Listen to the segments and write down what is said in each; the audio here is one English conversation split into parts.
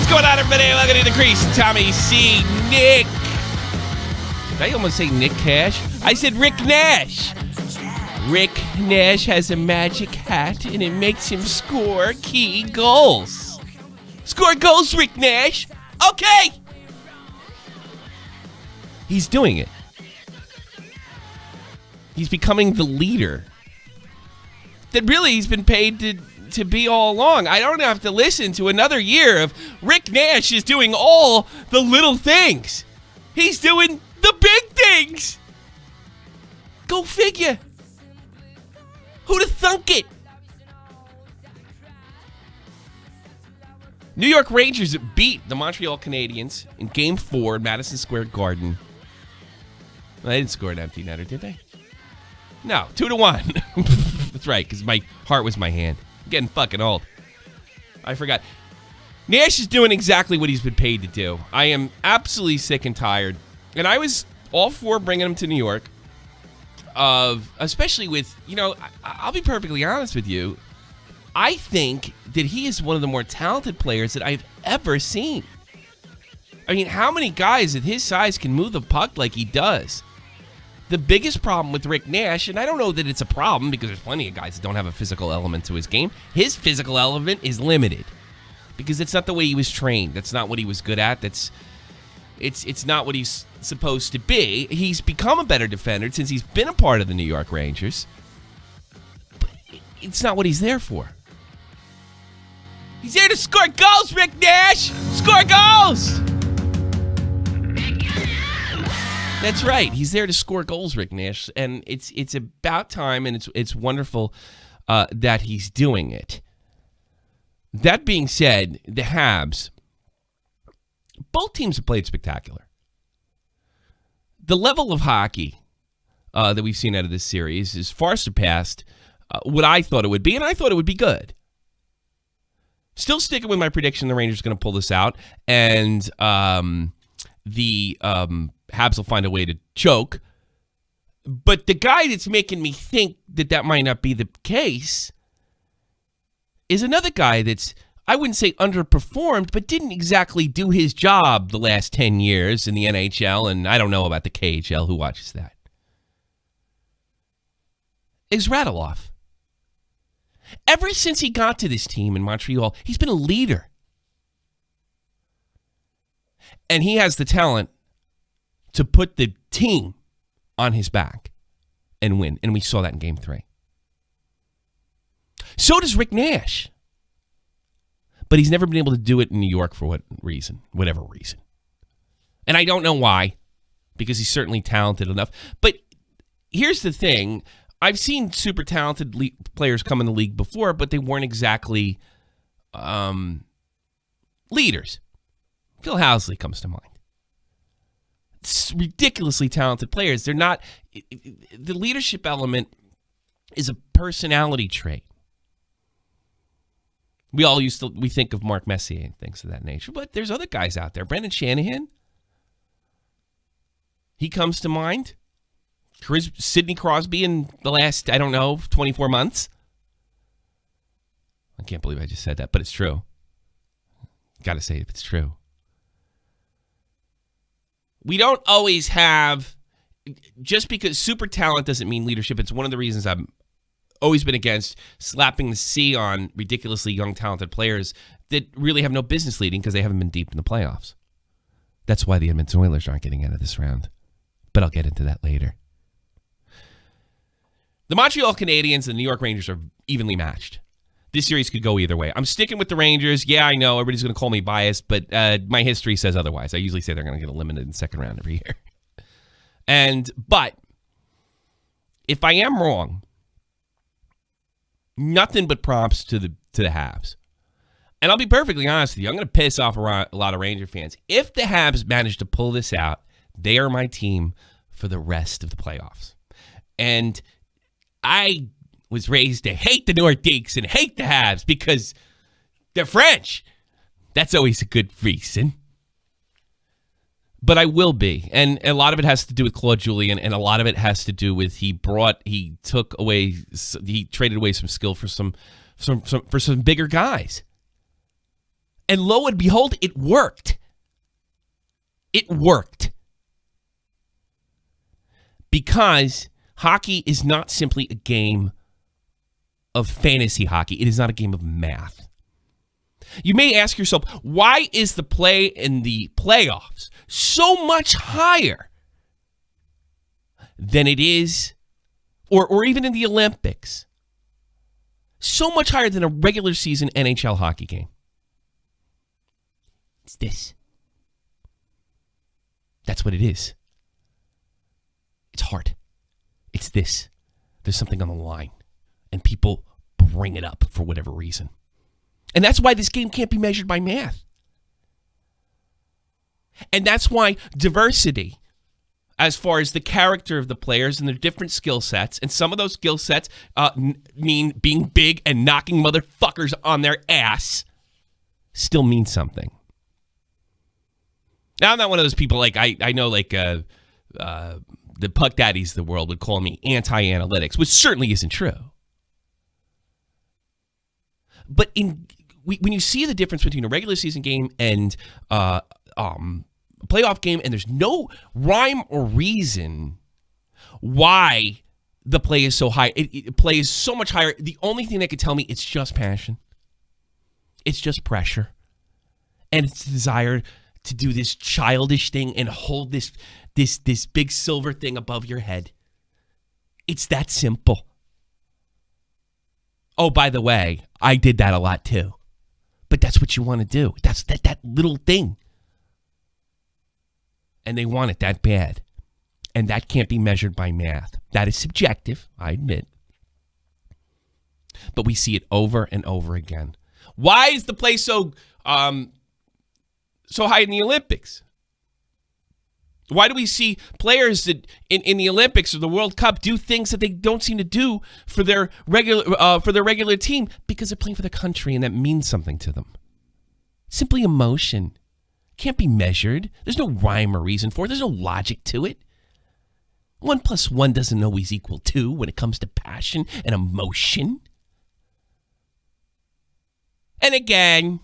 going on, everybody? Welcome to The Crease. Tommy C. Nick. Did I almost say Nick Cash? I said Rick Nash. Rick Nash has a magic hat, and it makes him score key goals. Score goals, Rick Nash. Okay. He's doing it. He's becoming the leader that really he's been paid to be all along. I don't have to listen to another year of Rick Nash is doing all the little things. He's doing the big things. Go figure. Who'da thunk it? New York Rangers beat the Montreal Canadiens in Game 4 at Madison Square Garden. Well, they didn't score an empty netter, did they? No, 2-1. That's right, because my heart was my hand. I'm getting fucking old. I forgot. Nash is doing exactly what he's been paid to do. I am absolutely sick and tired. And I was all for bringing him to New York. Especially with, I'll be perfectly honest with you. I think that he is one of the more talented players that I've ever seen. I mean, how many guys at his size can move the puck like he does? The biggest problem with Rick Nash, and I don't know that it's a problem because there's plenty of guys that don't have a physical element to his game. His physical element is limited because it's not the way he was trained. That's not what he was good at. It's not what he's supposed to be. He's become a better defender since he's been a part of the New York Rangers. But it's not what he's there for. He's there to score goals, Rick Nash! Score goals! That's right. He's there to score goals, Rick Nash, and it's about time, and it's wonderful that he's doing it. That being said, the Habs, both teams have played spectacular. The level of hockey that we've seen out of this series is far surpassed what I thought it would be, and I thought it would be good. Still sticking with my prediction the Rangers are going to pull this out, and the Habs will find a way to choke. But the guy that's making me think that might not be the case is another guy that's, I wouldn't say underperformed, but didn't exactly do his job the last 10 years in the NHL, and I don't know about the KHL. Who watches that? Is Radulov. Ever since he got to this team in Montreal, he's been a leader. And he has the talent to put the team on his back and win. And we saw that in Game 3. So does Rick Nash. But he's never been able to do it in New York for whatever reason. And I don't know why, because he's certainly talented enough. But here's the thing. I've seen super talented players come in the league before, but they weren't exactly leaders. Phil Housley comes to mind. It's ridiculously talented players. They're not. The leadership element is a personality trait. We think of Mark Messier and things of that nature, but there's other guys out there. Brendan Shanahan, he comes to mind. Sidney Crosby in the last, 24 months. I can't believe I just said that, but it's true. Got to say it if it's true. We don't always have, just because super talent doesn't mean leadership. It's one of the reasons I've always been against slapping the C on ridiculously young, talented players that really have no business leading because they haven't been deep in the playoffs. That's why the Edmonton Oilers aren't getting out of this round. But I'll get into that later. The Montreal Canadiens and the New York Rangers are evenly matched. This series could go either way. I'm sticking with the Rangers. Yeah, I know everybody's going to call me biased, but my history says otherwise. I usually say they're going to get eliminated in the second round every year. But if I am wrong, nothing but props to the Habs. And I'll be perfectly honest with you. I'm going to piss off a lot of Ranger fans. If the Habs manage to pull this out, they are my team for the rest of the playoffs. And I was raised to hate the Nordiques and hate the Habs because they're French. That's always a good reason. But I will be. And a lot of it has to do with Claude Julien, and a lot of it has to do with he traded away some skill for some bigger guys. And lo and behold, it worked. It worked. Because hockey is not simply a game of fantasy hockey. It is not a game of math. You may ask yourself, why is the play in the playoffs so much higher than it is, or even in the Olympics, so much higher than a regular season NHL hockey game? It's this. That's what it is. It's hard. It's this. There's something on the line, and people bring it up for whatever reason. And that's why this game can't be measured by math. And that's why diversity, as far as the character of the players and their different skill sets, and some of those skill sets mean being big and knocking motherfuckers on their ass, still means something. Now, I'm not one of those people, like, I know, like, the puck daddies of the world would call me anti-analytics, which certainly isn't true. But when you see the difference between a regular season game and a playoff game, and there's no rhyme or reason why the play is so high, it plays so much higher, the only thing that could tell me it's just passion. It's just pressure. And it's the desire to do this childish thing and hold this big silver thing above your head. It's that simple. Oh, by the way, I did that a lot too. But that's what you want to do. That's that little thing. And they want it that bad. And that can't be measured by math. That is subjective, I admit. But we see it over and over again. Why is the play so high in the Olympics? Why do we see players that in the Olympics or the World Cup do things that they don't seem to do for their regular team? Because they're playing for their country, and that means something to them. Simply emotion. Can't be measured. There's no rhyme or reason for it. There's no logic to it. 1 + 1 doesn't always equal 2 when it comes to passion and emotion. And again,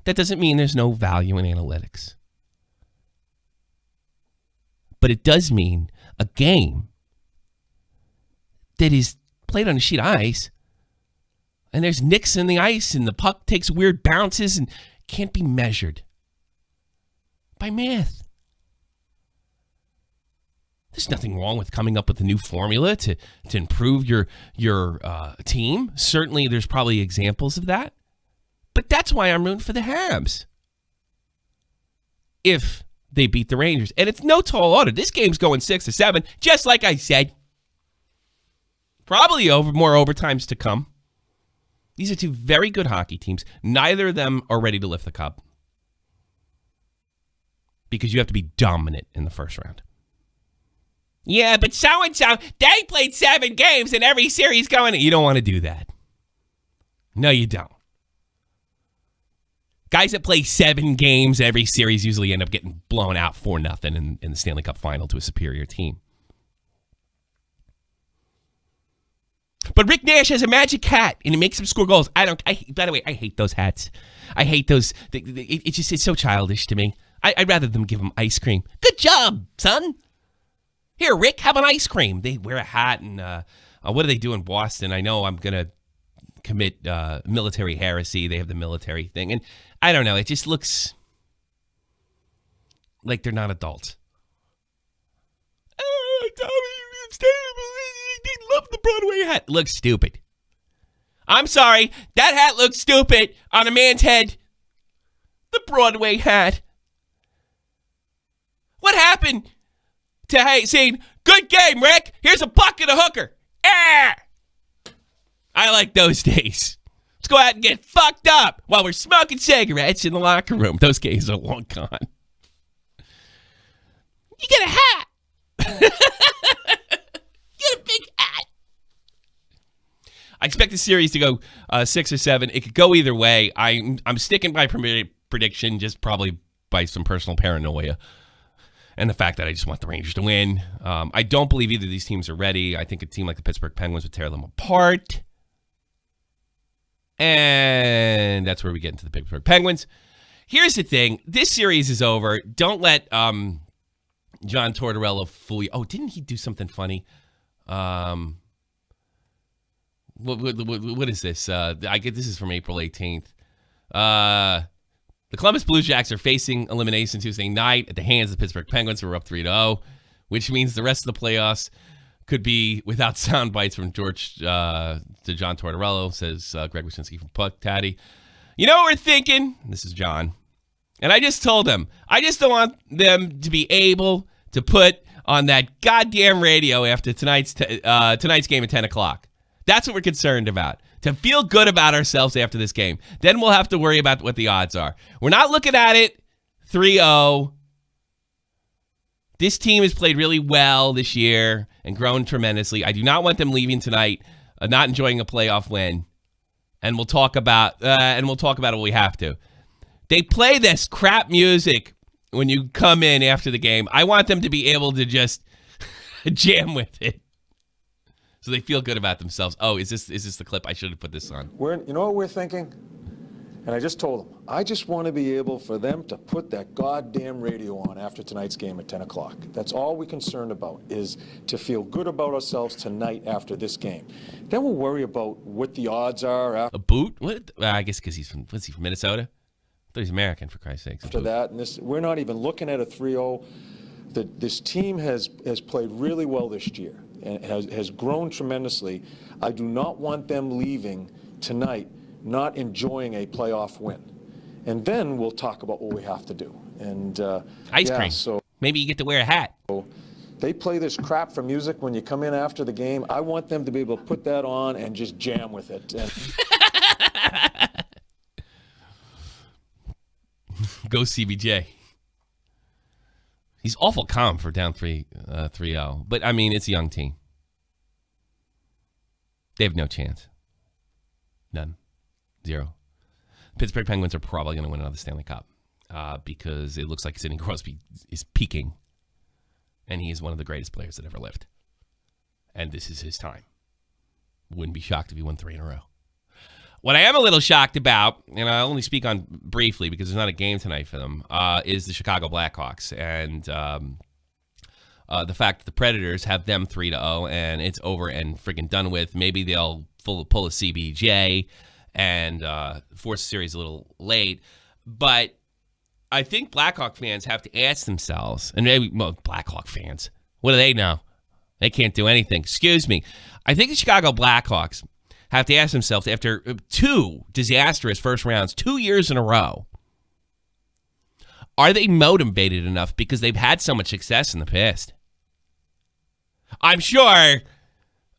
that doesn't mean there's no value in analytics. But it does mean a game that is played on a sheet of ice, and there's nicks in the ice, and the puck takes weird bounces and can't be measured by math. There's nothing wrong with coming up with a new formula to improve your team. Certainly, there's probably examples of that. But that's why I'm rooting for the Habs. If they beat the Rangers. And it's no tall order. This game's going 6-7, just like I said. Probably more overtimes to come. These are two very good hockey teams. Neither of them are ready to lift the cup. Because you have to be dominant in the first round. Yeah, but so-and-so, they played 7 games in every series going. You don't want to do that. No, you don't. Guys that play 7 games every series usually end up getting blown out 4-0 in the Stanley Cup final to a superior team. But Rick Nash has a magic hat, and it makes him score goals. By the way, I hate those hats. I hate those. It's so childish to me. I'd rather them give him ice cream. Good job, son. Here, Rick, have an ice cream. They wear a hat, and what do they do in Boston? I know I'm going to commit military heresy. They have the military thing. And I don't know. It just looks like they're not adults. Oh, Tommy, it's terrible. They love the Broadway hat. It looks stupid. I'm sorry. That hat looks stupid on a man's head. The Broadway hat. What happened to saying, good game, Rick. Here's a puck and a hooker. Ah! I like those days. Let's go out and get fucked up while we're smoking cigarettes in the locker room. Those days are long gone. You get a hat. Get a big hat. I expect the series to go 6 or 7. It could go either way. I'm sticking by prediction, just probably by some personal paranoia. And the fact that I just want the Rangers to win. I don't believe either of these teams are ready. I think a team like the Pittsburgh Penguins would tear them apart. And that's where we get into the Pittsburgh Penguins. Here's the thing. This series is over. Don't let John Tortorella fool you. Oh, didn't he do something funny? What is this? I get this is from April 18th. The Columbus Blue Jackets are facing elimination Tuesday night at the hands of the Pittsburgh Penguins, who are up 3-0, which means the rest of the playoffs could be without sound bites from George to John Tortorella, says Greg Wyshynski from Puck Tatty. You know what we're thinking? This is John. And I just told him, I just don't want them to be able to put on that goddamn radio after tonight's game at 10 o'clock. That's what we're concerned about. To feel good about ourselves after this game. Then we'll have to worry about what the odds are. We're not looking at it 3-0. This team has played really well this year and grown tremendously. I do not want them leaving tonight not enjoying a playoff win. And we'll talk about it when we have to. They play this crap music when you come in after the game. I want them to be able to just jam with it, so they feel good about themselves. Oh, is this the clip? I should have put this on. You know what we're thinking? And I just told them, I just want to be able for them to put that goddamn radio on after tonight's game at 10 o'clock. That's all we're concerned about, is to feel good about ourselves tonight after this game. Then we'll worry about what the odds are. A boot? What? I guess because he's from Minnesota? I thought he's American, for Christ's sake. After that, and we're not even looking at a 3-0. This team has played really well this year and has grown tremendously. I do not want them leaving tonight not enjoying a playoff win. And then we'll talk about what we have to do. And ice cream. So maybe you get to wear a hat. They play this crap for music when you come in after the game. I want them to be able to put that on and just jam with it. And go CBJ. He's awful calm for down 3-0. But, I mean, it's a young team. They have no chance. None. Zero. Pittsburgh Penguins are probably going to win another Stanley Cup because it looks like Sidney Crosby is peaking. And he is one of the greatest players that ever lived. And this is his time. Wouldn't be shocked if he won 3 in a row. What I am a little shocked about, and I'll only speak on briefly because there's not a game tonight for them, is the Chicago Blackhawks. And the fact that the Predators have them 3-0 and it's over and freaking done with. Maybe they'll pull a CBJ and force the series a little late. But I think Blackhawk fans have to ask themselves, and maybe Blackhawk fans, what do they know? They can't do anything. Excuse me. I think the Chicago Blackhawks have to ask themselves, after 2 disastrous first rounds, 2 years in a row, are they motivated enough because they've had so much success in the past? I'm sure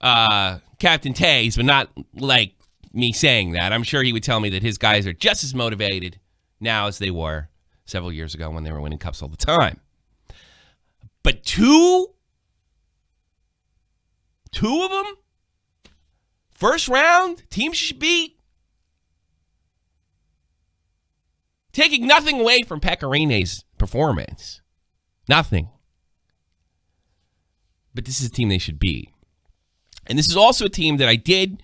Captain Tays, but not like me saying that. I'm sure he would tell me that his guys are just as motivated now as they were several years ago when they were winning cups all the time. But two of them? First round, teams should beat. Taking nothing away from Pekarine's performance. Nothing. But this is a team they should beat. And this is also a team that I did,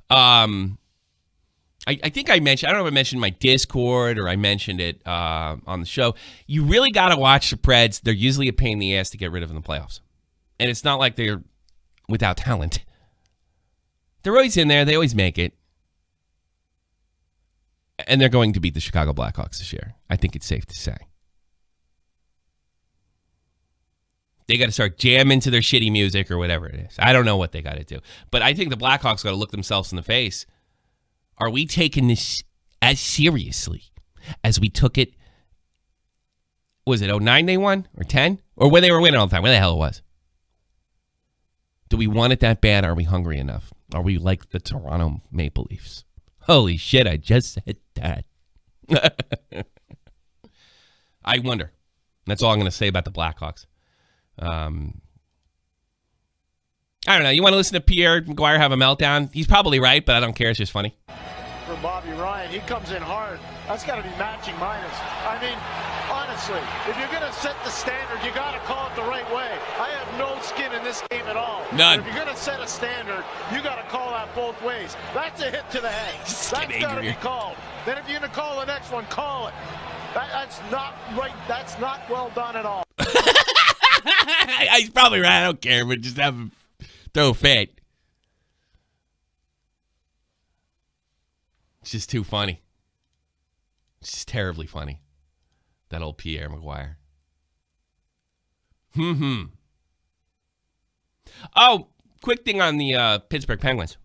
I think I mentioned, I don't know if I mentioned my Discord or I mentioned it on the show. You really got to watch the Preds. They're usually a pain in the ass to get rid of in the playoffs. And it's not like they're without talent. They're always in there. They always make it. And they're going to beat the Chicago Blackhawks this year. I think it's safe to say. They got to start jamming to their shitty music or whatever it is. I don't know what they got to do. But I think the Blackhawks got to look themselves in the face. Are we taking this as seriously as we took it? Was it 09 they won? Or 10? Or when they were winning all the time? Where the hell it was? Do we want it that bad? Are we hungry enough? Are we like the Toronto Maple Leafs? Holy shit, I just said that. I wonder. That's all I'm going to say about the Blackhawks. I don't know. You want to listen to Pierre McGuire have a meltdown? He's probably right, but I don't care. It's just funny. For Bobby Ryan, he comes in hard. That's got to be matching minus. I mean, honestly, if you're going to set the standard, you got to call it the right way. I have no skin in this game at all. None. If you're going to set a standard, you got to call that both ways. That's a hit to the head. That's got to be called. Then if you're going to call the next one, call it. That's not right. That's not well done at all. He's probably right. I don't care, but just have him throw a fit. It's just too funny. It's just terribly funny. That old Pierre Maguire. Oh, quick thing on the Pittsburgh Penguins.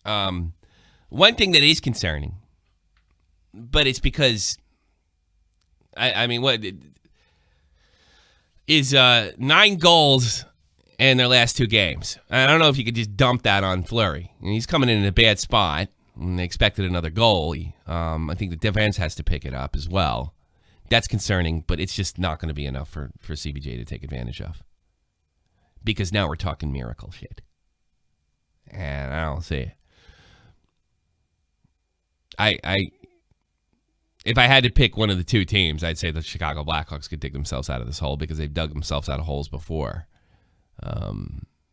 One thing that is concerning, but it's because, I mean, what is 9 goals in their last 2 games? I don't know if you could just dump that on Fleury. And he's coming in a bad spot, and they expected another goal. I think the defense has to pick it up as well. That's concerning, but it's just not going to be enough for CBJ to take advantage of. Because now we're talking miracle shit. And I don't see it. If I had to pick one of the 2 teams, I'd say the Chicago Blackhawks could dig themselves out of this hole because they've dug themselves out of holes before. I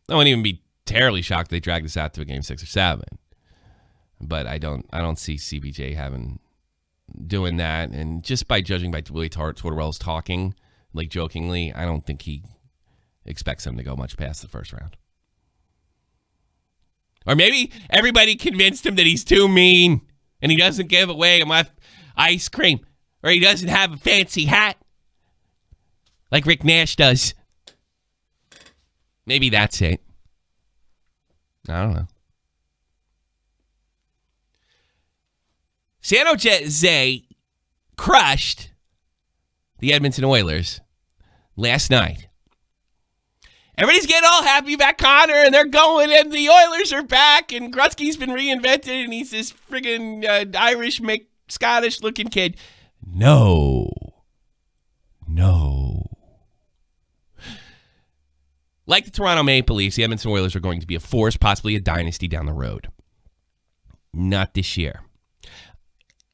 wouldn't even be terribly shocked if they dragged this out to a game 6 or 7. But I don't see CBJ doing that. And just by judging by Willie Tortorella's talking, like jokingly, I don't think he expects him to go much past the first round. Or maybe everybody convinced him that he's too mean and he doesn't give away enough ice cream, or he doesn't have a fancy hat like Rick Nash does. Maybe that's it. I don't know. San Jose crushed the Edmonton Oilers last night. Everybody's getting all happy about Connor, and they're going, and the Oilers are back, and Gretzky's been reinvented, and he's this friggin' Irish, Scottish-looking kid. No. Like the Toronto Maple Leafs, the Edmonton Oilers are going to be a force, possibly a dynasty down the road. Not this year.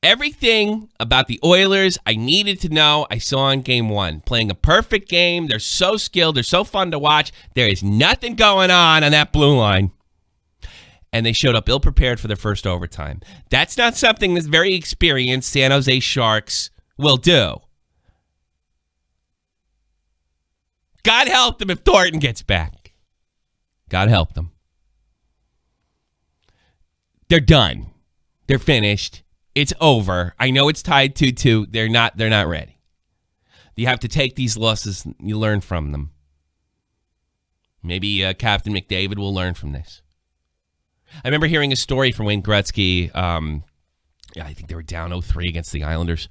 Everything about the Oilers I needed to know, I saw in Game 1. Playing a perfect game. They're so skilled. They're so fun to watch. There is nothing going on that blue line. And they showed up ill-prepared for their first overtime. That's not something that very experienced San Jose Sharks will do. God help them if Thornton gets back. God help them. They're done. They're finished. It's over. I know it's tied 2-2. They're not ready. You have to take these losses. You learn from them. Maybe Captain McDavid will learn from this. I remember hearing a story from Wayne Gretzky. I think they were down 0-3 against the Islanders.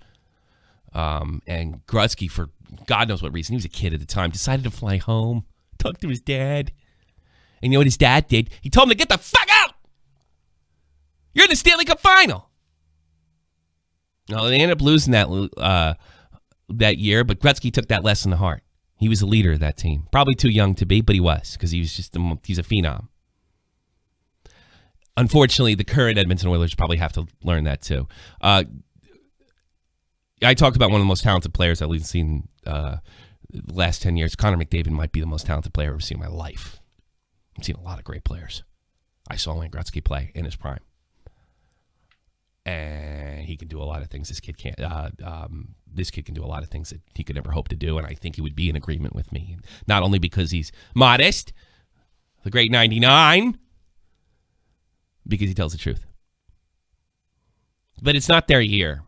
And Gretzky, for God knows what reason, he was a kid at the time, decided to fly home, talk to his dad. And you know what his dad did? He told him to get the fuck out! You're in the Stanley Cup Final! No, they ended up losing that year, but Gretzky took that lesson to heart. He was the leader of that team. Probably too young to be, but he was, because he's a phenom. Unfortunately, the current Edmonton Oilers probably have to learn that too. I talked about one of the most talented players I've seen the last 10 years. Connor McDavid might be the most talented player I've ever seen in my life. I've seen a lot of great players. I saw Wayne Gretzky play in his prime. And he can do a lot of things this kid can't. This kid can do a lot of things that he could never hope to do, and I think he would be in agreement with me. Not only because he's modest, the great 99, because he tells the truth. But it's not their year.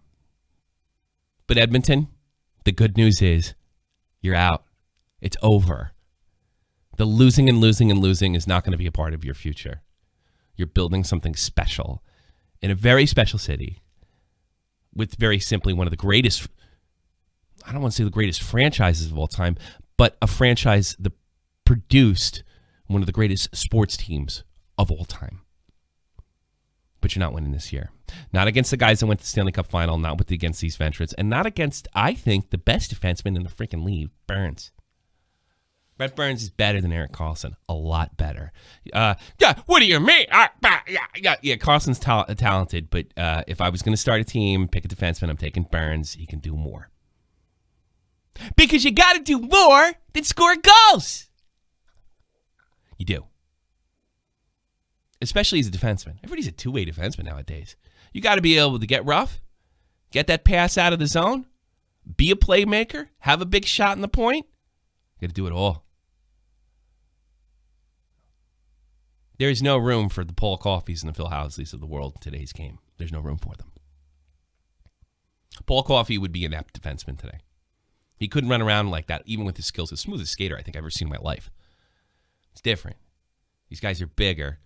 But Edmonton, the good news is you're out. It's over. The losing and losing and losing is not going to be a part of your future. You're building something special in a very special city with very simply one of the greatest, I don't want to say the greatest franchises of all time, but a franchise that produced one of the greatest sports teams of all time. But you're not winning this year. Not against the guys that went to the Stanley Cup Final, not against these veterans, and not against, I think, the best defenseman in the freaking league, Burns. Brett Burns is better than Erik Karlsson. A lot better. Yeah, what do you mean? Yeah, Karlsson's talented, but if I was going to start a team, pick a defenseman, I'm taking Burns. He can do more. Because you got to do more than score goals. You do. Especially as a defenseman. Everybody's a two-way defenseman nowadays. You got to be able to get rough. get that pass out of the zone, be a playmaker, have a big shot in the point. Got to do it all. There is no room for the Paul Coffeys and the Phil Housleys of the world in today's game. There's no room for them. Paul Coffey would be an apt defenseman today. He couldn't run around like that, even with his skills. The smoothest skater I think I've ever seen in my life. It's different. These guys are bigger.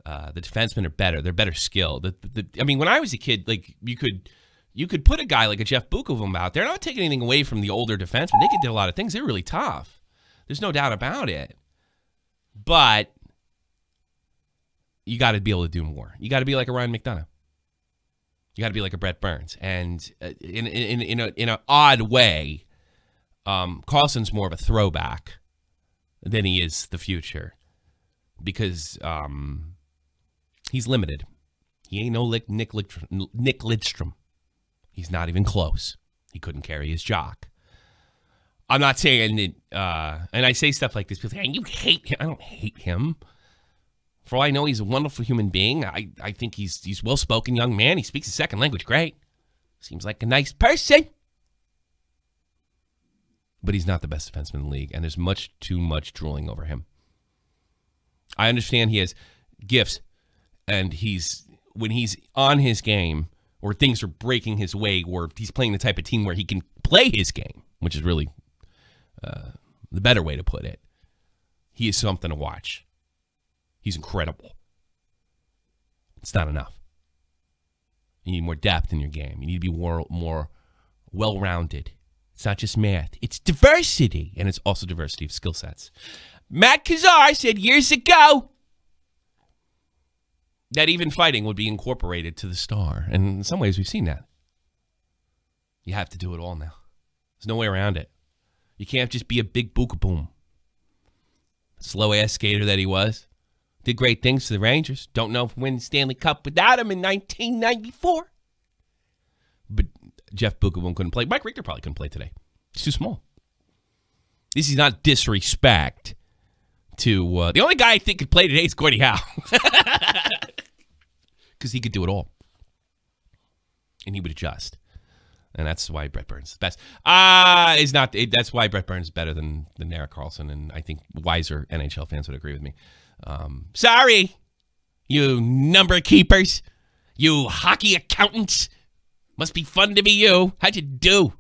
The defensemen are better. They're better skilled. I mean, when I was a kid, like you could put a guy like a Jeff Bukovam out there. Not taking anything away from the older defensemen. They could do a lot of things. They're really tough. There's no doubt about it. But you got to be able to do more. You got to be like a Ryan McDonough. You got to be like a Brett Burns. And in an odd way, Carlson's more of a throwback than he is the future because he's limited. He ain't no Nick Lidstrom. He's not even close. He couldn't carry his jock. I'm not saying that, and I say stuff like this, people say, hey, you hate him. I don't hate him. For all I know, he's a wonderful human being. I think he's a well-spoken young man. He speaks a second language great. Seems like a nice person. But he's not the best defenseman in the league, and there's much too much drooling over him. I understand he has gifts, and when he's on his game, or things are breaking his way, or he's playing the type of team where he can play his game, which is really the better way to put it, he is something to watch. He's incredible. It's not enough. You need more depth in your game. You need to be more well-rounded. It's not just math. It's diversity. And it's also diversity of skill sets. Matt Kazar said years ago that even fighting would be incorporated to the star. And in some ways, we've seen that. You have to do it all now. There's no way around it. You can't just be a big boom. Slow-ass skater that he was. Did great things for the Rangers. Don't know if we win the Stanley Cup without him in 1994. But Jeff Bukovam couldn't play. Mike Richter probably couldn't play today. He's too small. This is not disrespect to... the only guy I think could play today is Gordie Howe. Because he could do it all. And he would adjust. And that's why Brett Burns is the best. That's why Brett Burns is better than Erik Karlsson. And I think wiser NHL fans would agree with me. Sorry, you number keepers, you hockey accountants. Must be fun to be you. How'd you do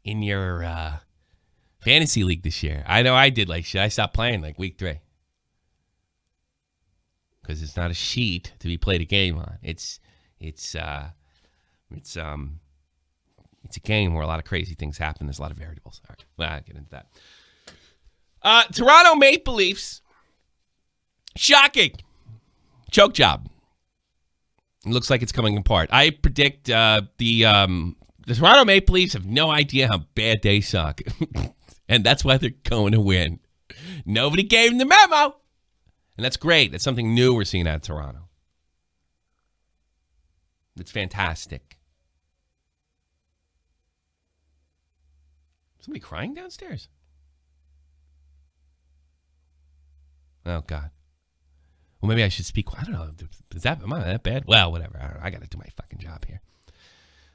in your fantasy league this year? I know I did like shit. I stopped playing like week 3 because it's not a sheet to be played a game on. It's a game where a lot of crazy things happen. There's a lot of variables. All right, well, I'll get into that. Toronto Maple Leafs. Shocking. Choke job. It looks like it's coming apart. I predict the Toronto Maple Leafs have no idea how bad they suck. And that's why they're going to win. Nobody gave them the memo. And that's great. That's something new we're seeing out of Toronto. It's fantastic. Somebody crying downstairs? Oh, God. Well, maybe I should speak. I don't know. Am I that bad? Well, whatever. I don't know. I got to do my fucking job here.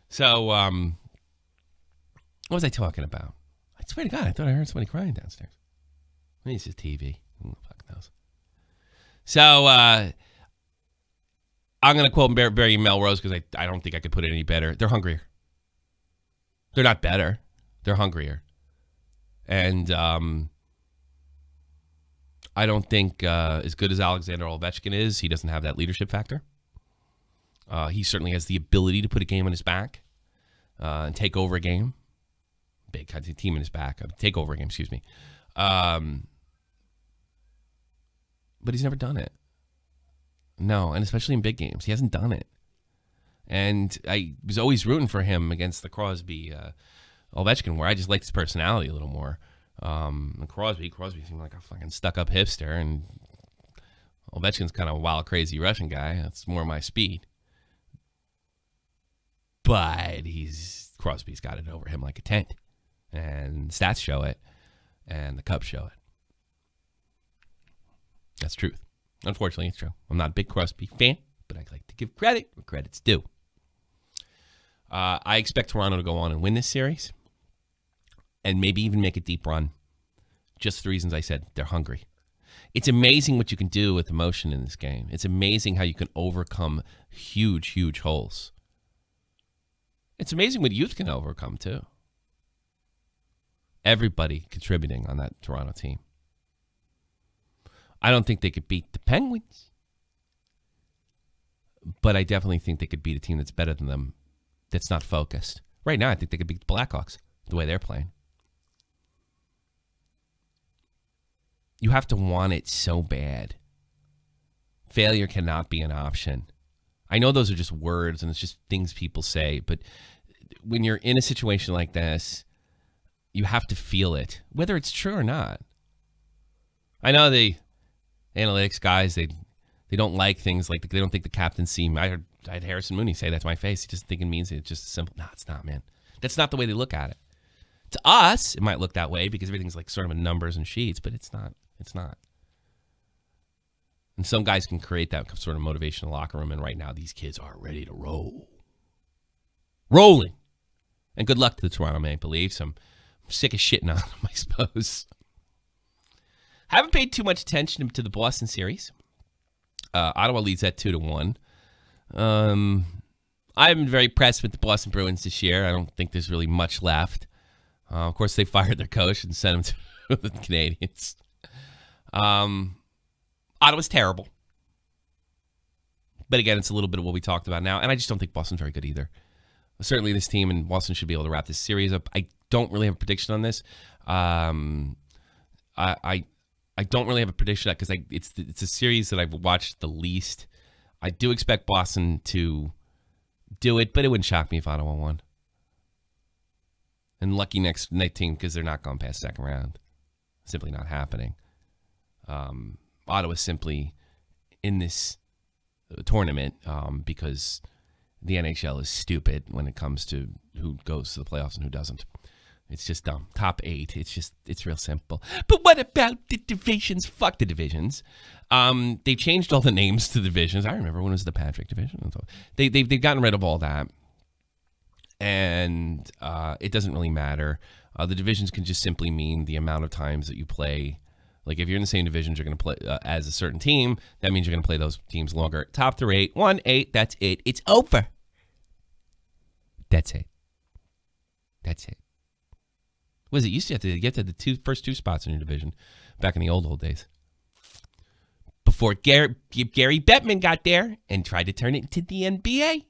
So, what was I talking about? I swear to God, I thought I heard somebody crying downstairs. Maybe it's just TV. Who the fuck knows? So, I'm going to quote Barry Melrose because I don't think I could put it any better. They're hungrier. They're not better. They're hungrier. And I don't think as good as Alexander Ovechkin is, he doesn't have that leadership factor. He certainly has the ability to put a game on his back and take over a game. Big team on his back. Take over a game, excuse me. But he's never done it. No, and especially in big games. He hasn't done it. And I was always rooting for him against the Crosby Ovechkin, where I just liked his personality a little more. And Crosby seemed like a fucking stuck-up hipster, and Ovechkin's kind of a wild, crazy Russian guy. That's more my speed. But Crosby's got it over him like a tent, and stats show it, and the Cubs show it. That's truth. Unfortunately, it's true. I'm not a big Crosby fan, but I like to give credit where credit's due. I expect Toronto to go on and win this series and maybe even make a deep run. Just for the reasons I said. They're hungry. It's amazing what you can do with emotion in this game. It's amazing how you can overcome huge, huge holes. It's amazing what youth can overcome, too. Everybody contributing on that Toronto team. I don't think they could beat the Penguins, but I definitely think they could beat a team that's better than them, that's not focused. Right now, I think they could beat the Blackhawks the way they're playing. You have to want it so bad. Failure cannot be an option. I know those are just words and it's just things people say, but when you're in a situation like this, you have to feel it, whether it's true or not. I know the analytics guys, they don't like things like, they don't think the captaincy. I had Harrison Mooney say that to my face. He just think it means it's just simple. No, it's not, man. That's not the way they look at it. To us, it might look that way because everything's like sort of in numbers and sheets, but it's not. It's not. And some guys can create that sort of motivation in the locker room, and right now these kids are ready to roll. Rolling. And good luck to the Toronto Maple Leafs. I'm sick of shitting on them, I suppose. Haven't paid too much attention to the Boston series. Ottawa leads that 2-1. I've been very impressed with the Boston Bruins this year. I don't think there's really much left. Of course, they fired their coach and sent him to the Canadiens. Ottawa's terrible. But again, it's a little bit of what we talked about now, and I just don't think Boston's very good either. Certainly this team and Boston should be able to wrap this series up. I don't really have a prediction on this. I don't really have a prediction because it's a series that I've watched the least. I do expect Boston to do it, but it wouldn't shock me if Ottawa won. And lucky next team because they're not going past second round. Simply not happening. Ottawa's simply in this tournament because the NHL is stupid when it comes to who goes to the playoffs and who doesn't. It's just dumb. Top 8. It's real simple. But what about the divisions? Fuck the divisions. They changed all the names to the divisions. I remember when it was the Patrick division. They've gotten rid of all that. And it doesn't really matter. The divisions can just simply mean the amount of times that you play. Like if you're in the same divisions, you're going to play as a certain team. That means you're going to play those teams longer. Top through 8, 1-8. That's it. It's over. That's it. That's it. What is it? You used to have to get to the first two spots in your division back in the old days. Before Gary Bettman got there and tried to turn it into the NBA.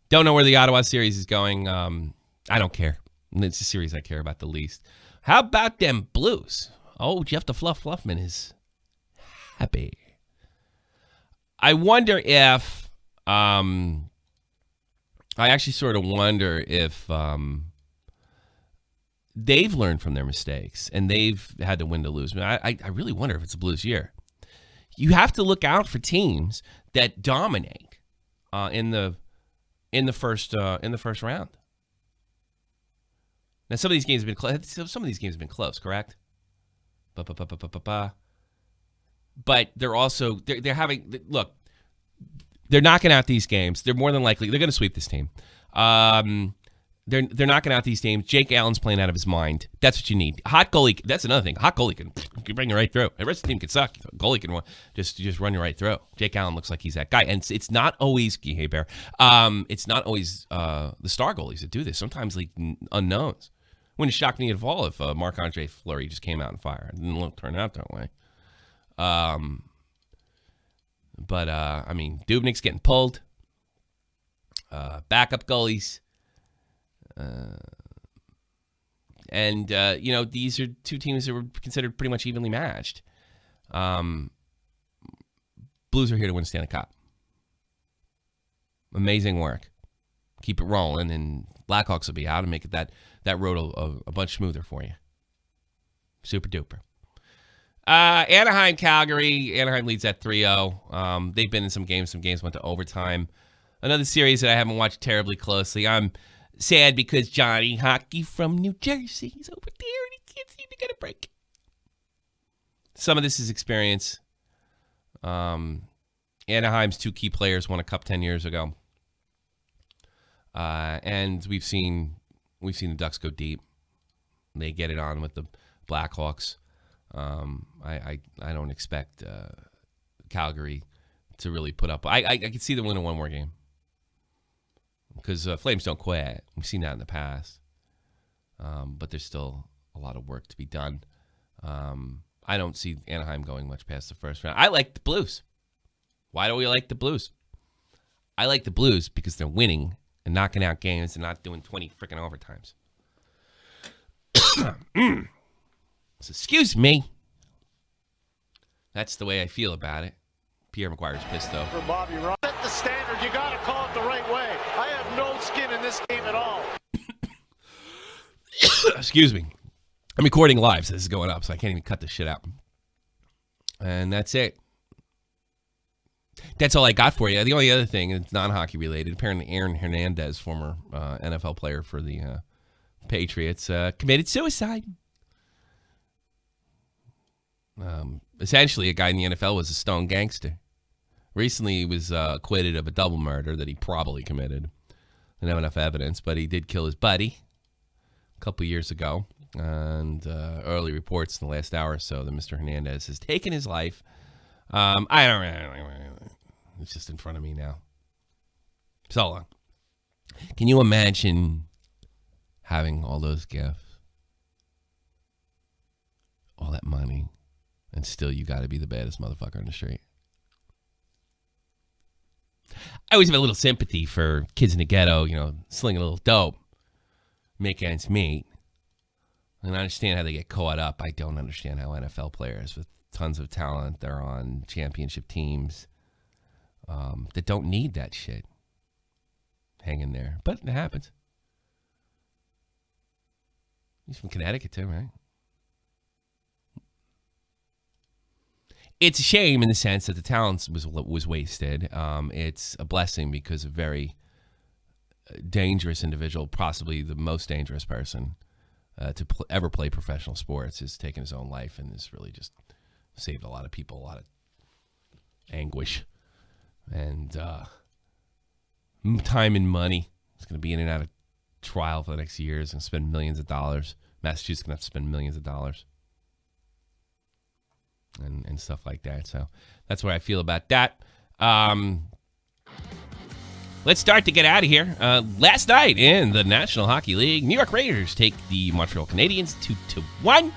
Don't know where the Ottawa series is going. I don't care. It's a series I care about the least. How about them Blues? Oh, Jeff the Fluffman is happy. I wonder if I actually sort of wonder if they've learned from their mistakes and they've had to win to lose. I really wonder if it's a Blues year. You have to look out for teams that dominate in the first round. Now some of these games have been close. Some of these games have been close, correct? But they're also they're having look. They're knocking out these games. They're more than likely they're going to sweep this team. They're knocking out these teams. Jake Allen's playing out of his mind. That's what you need. Hot goalie. That's another thing. Hot goalie can bring you right through. The rest of the team can suck. Goalie can just run you right through. Jake Allen looks like he's that guy. And it's not always hey Bear. It's not always the star goalies that do this. Sometimes like unknowns. Wouldn't shock me at all if Marc-Andre Fleury just came out on fire. It didn't turn out that way. But I mean, Dubnyk's getting pulled. Backup goalies. And these are two teams that were considered pretty much evenly matched. Blues are here to win a Stanley Cup. Amazing work. Keep it rolling, and Blackhawks will be out and make it that road a bunch smoother for you. Super duper. Anaheim, Calgary. Anaheim leads at 3-0. They've been in some games. Some games went to overtime. Another series that I haven't watched terribly closely. I'm sad because Johnny Hockey from New Jersey is over there and he can't seem to get a break. Some of this is experience. Anaheim's two key players won a cup 10 years ago. And we've seen the Ducks go deep. They get it on with the Blackhawks. I don't expect Calgary to really put up. I can see them winning one more game because Flames don't quit. We've seen that in the past, but there's still a lot of work to be done. I don't see Anaheim going much past the first round. I like the Blues. Why do we like the Blues? I like the Blues because they're winning and knocking out games and not doing 20 freaking overtimes. So, excuse me. That's the way I feel about it. Pierre McGuire's pissed, though. For Bobby Ryan. Set the standard. You got to call it the right way. I have no skin in this game at all. Excuse me. I'm recording live, so this is going up, so I can't even cut this shit out. And that's it. That's all I got for you. The only other thing, it's non-hockey related, apparently Aaron Hernandez, former NFL player for the Patriots, committed suicide. Essentially, a guy in the NFL was a stone gangster. Recently, he was acquitted of a double murder that he probably committed. Didn't have enough evidence, but he did kill his buddy a couple years ago. And early reports in the last hour or so that Mr. Hernandez has taken his life. I don't really. It's just in front of me now. So long. Can you imagine having all those gifts, all that money, and still you got to be the baddest motherfucker on the street? I always have a little sympathy for kids in the ghetto, slinging a little dope, make ends meet. And I understand how they get caught up. I don't understand how NFL players with tons of talent, they're on championship teams that don't need that shit. Hang in there. But it happens. He's from Connecticut too, right? It's a shame in the sense that the talent was wasted. It's a blessing because a very dangerous individual, possibly the most dangerous person to ever play professional sports, has taken his own life and has really just saved a lot of people, a lot of anguish and time and money. He's going to be in and out of trial for the next years and spend millions of dollars. Massachusetts is going to have to spend millions of dollars and stuff like that. So that's what I feel about that. Let's start to get out of here. Last night in the National Hockey League, New York Rangers take the Montreal Canadiens 2-1.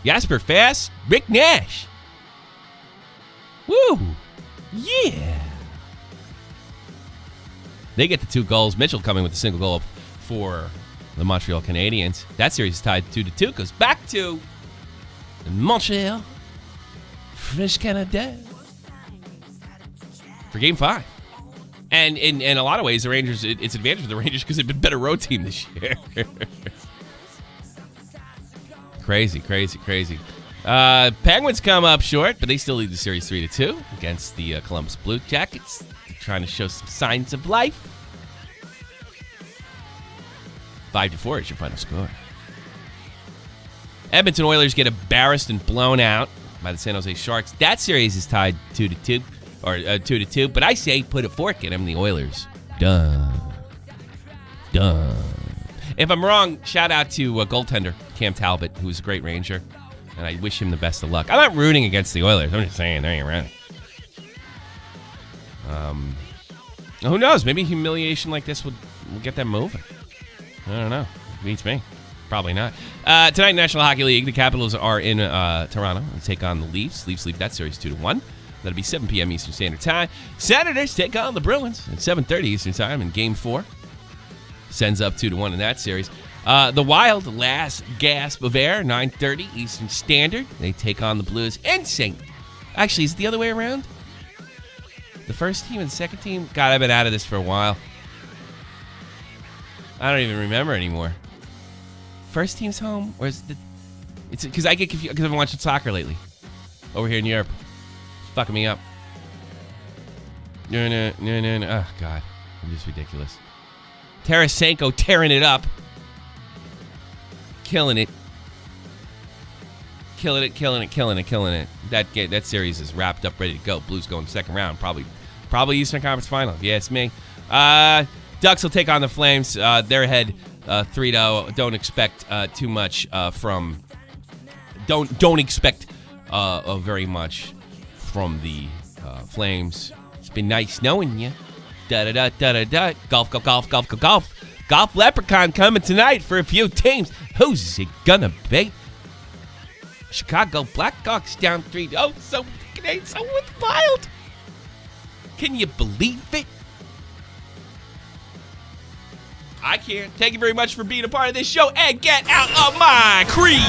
Jasper Fast, Rick Nash. Woo! Yeah! They get the 2 goals. Mitchell coming with a single goal for the Montreal Canadiens. That series is tied 2-2. Goes back to Montreal, French Canada, for Game 5. And in a lot of ways, the Rangers, it's advantage for the Rangers because they've been a better road team this year. Crazy. Penguins come up short, but they still lead the series 3-2 against the Columbus Blue Jackets. They're trying to show some signs of life. 5-4 is your final score. Edmonton Oilers get embarrassed and blown out by the San Jose Sharks. That series is tied 2-2, or 2-2. But I say put a fork in them, the Oilers. Done. If I'm wrong, shout out to goaltender Cam Talbot, who's a great Ranger, and I wish him the best of luck. I'm not rooting against the Oilers. I'm just saying, they ain't running. Who knows? Maybe humiliation like this will get them moving. I don't know. Beats me. Probably not. Tonight, National Hockey League, the Capitals are in Toronto and take on the Leafs. Leafs lead that series 2-1. That'll be 7 p.m. Eastern Standard Time. Senators take on the Bruins at 7:30 Eastern Time in Game 4. Sends up 2-1 in that series. The Wild, last gasp of air, 9:30 Eastern Standard. They take on the Blues in St. Actually, is it the other way around? The first team and the second team? God, I've been out of this for a while. I don't even remember anymore. First team's home, or is it? It's because I get confused because I've been watching soccer lately over here in Europe. It's fucking me up. No. Oh God, I'm just ridiculous. Tarasenko tearing it up, killing it. That series is wrapped up, ready to go. Blues going second round, probably Eastern Conference Final. If you ask me. Ducks will take on the Flames. They're ahead 3-0. Don't expect too much from. Don't expect very much from the Flames. It's been nice knowing you. Da-da-da-da-da-da. Golf. Golf Leprechaun coming tonight for a few teams. Who's it gonna be? Chicago Blackhawks down 3-0. So wild. Can you believe it? I can't. Thank you very much for being a part of this show and get out of my creed.